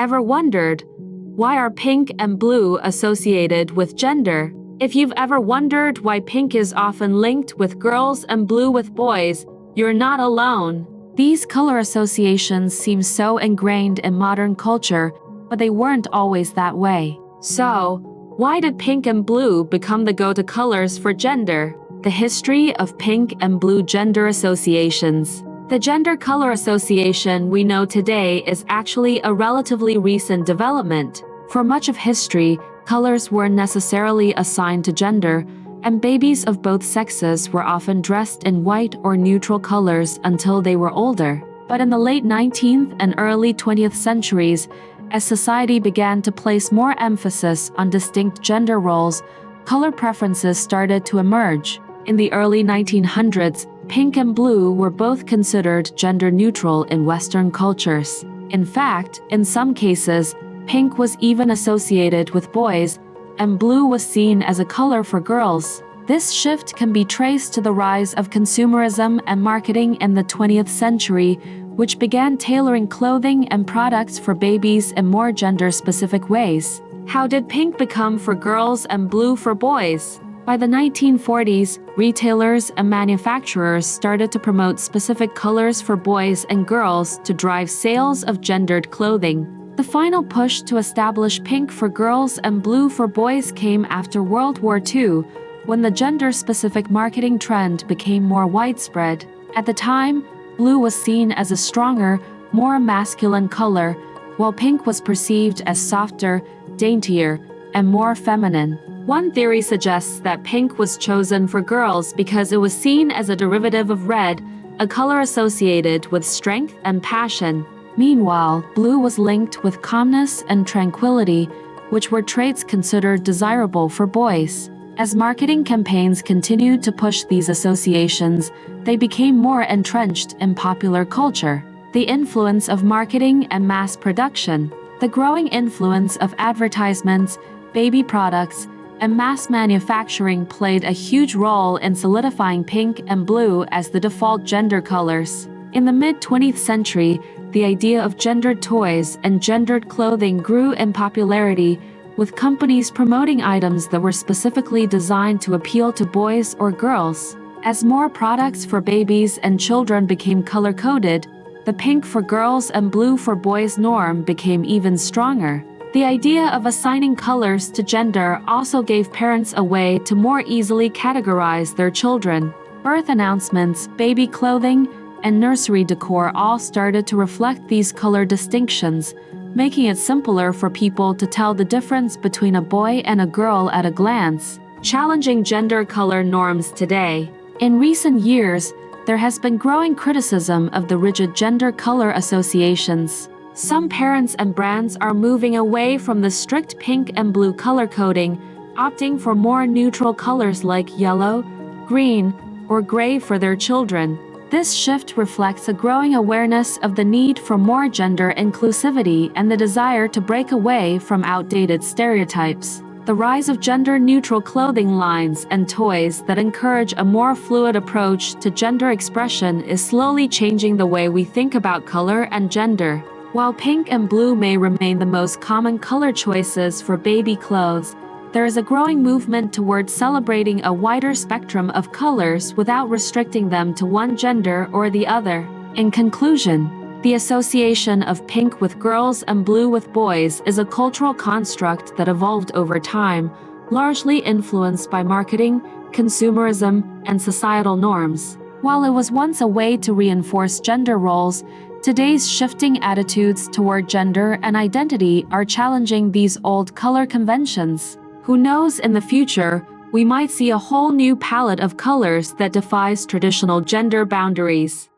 Ever wondered, why are pink and blue associated with gender? If you've ever wondered why pink is often linked with girls and blue with boys, you're not alone. These color associations seem so ingrained in modern culture, but they weren't always that way. So, why did pink and blue become the go-to colors for gender? The history of pink and blue gender associations. The gender color association we know today is actually a relatively recent development. For much of history, colors weren't necessarily assigned to gender, and babies of both sexes were often dressed in white or neutral colors until they were older. But in the late 19th and early 20th centuries, as society began to place more emphasis on distinct gender roles, color preferences started to emerge. In the early 1900s, pink and blue were both considered gender-neutral in Western cultures. In fact, in some cases, pink was even associated with boys, and blue was seen as a color for girls. This shift can be traced to the rise of consumerism and marketing in the 20th century, which began tailoring clothing and products for babies in more gender-specific ways. How did pink become for girls and blue for boys? By the 1940s, retailers and manufacturers started to promote specific colors for boys and girls to drive sales of gendered clothing. The final push to establish pink for girls and blue for boys came after World War II, when the gender-specific marketing trend became more widespread. At the time, blue was seen as a stronger, more masculine color, while pink was perceived as softer, daintier, and more feminine. One theory suggests that pink was chosen for girls because it was seen as a derivative of red, a color associated with strength and passion. Meanwhile, blue was linked with calmness and tranquility, which were traits considered desirable for boys. As marketing campaigns continued to push these associations, they became more entrenched in popular culture. The influence of marketing and mass production. The growing influence of advertisements, baby products, and mass manufacturing played a huge role in solidifying pink and blue as the default gender colors. In the mid-20th century, the idea of gendered toys and gendered clothing grew in popularity, with companies promoting items that were specifically designed to appeal to boys or girls. As more products for babies and children became color-coded, the pink for girls and blue for boys norm became even stronger. The idea of assigning colors to gender also gave parents a way to more easily categorize their children. Birth announcements, baby clothing, and nursery decor all started to reflect these color distinctions, making it simpler for people to tell the difference between a boy and a girl at a glance. Challenging gender color norms today. In recent years, there has been growing criticism of the rigid gender color associations. Some parents and brands are moving away from the strict pink and blue color coding, opting for more neutral colors like yellow, green, or gray for their children. This shift reflects a growing awareness of the need for more gender inclusivity and the desire to break away from outdated stereotypes. The rise of gender-neutral clothing lines and toys that encourage a more fluid approach to gender expression is slowly changing the way we think about color and gender. While pink and blue may remain the most common color choices for baby clothes, there is a growing movement towards celebrating a wider spectrum of colors without restricting them to one gender or the other. In conclusion, the association of pink with girls and blue with boys is a cultural construct that evolved over time, largely influenced by marketing, consumerism, and societal norms. While it was once a way to reinforce gender roles, today's shifting attitudes toward gender and identity are challenging these old color conventions. Who knows, in the future, we might see a whole new palette of colors that defies traditional gender boundaries.